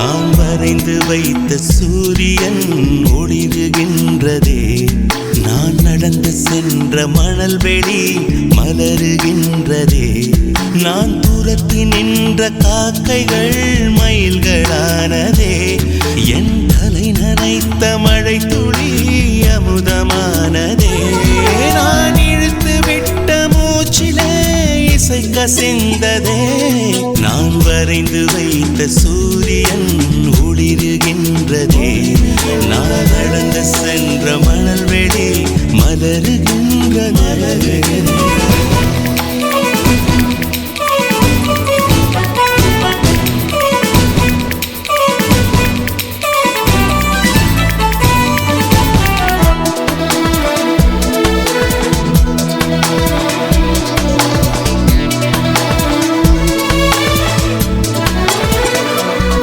நான் வரைந்து வைத்த சூரியன் ஒளிருகின்றதே. நான் நடந்து சென்ற மணல் வெளி மலருகின்றதே. நான் துரத்தி நின்ற காக்கைகள் மயில்களானதே. என் தலை நனைத்த மழை துளி அமுதமானதே. நான் இழுத்து விட்ட மூச்சிலே இசை கசிந்ததே. நான் வரைந்து வைத்த சூரியன் ஒளிருகின்றதே. நான் நடந்து சென்ற மணல் வெளி மலருகின்றதே.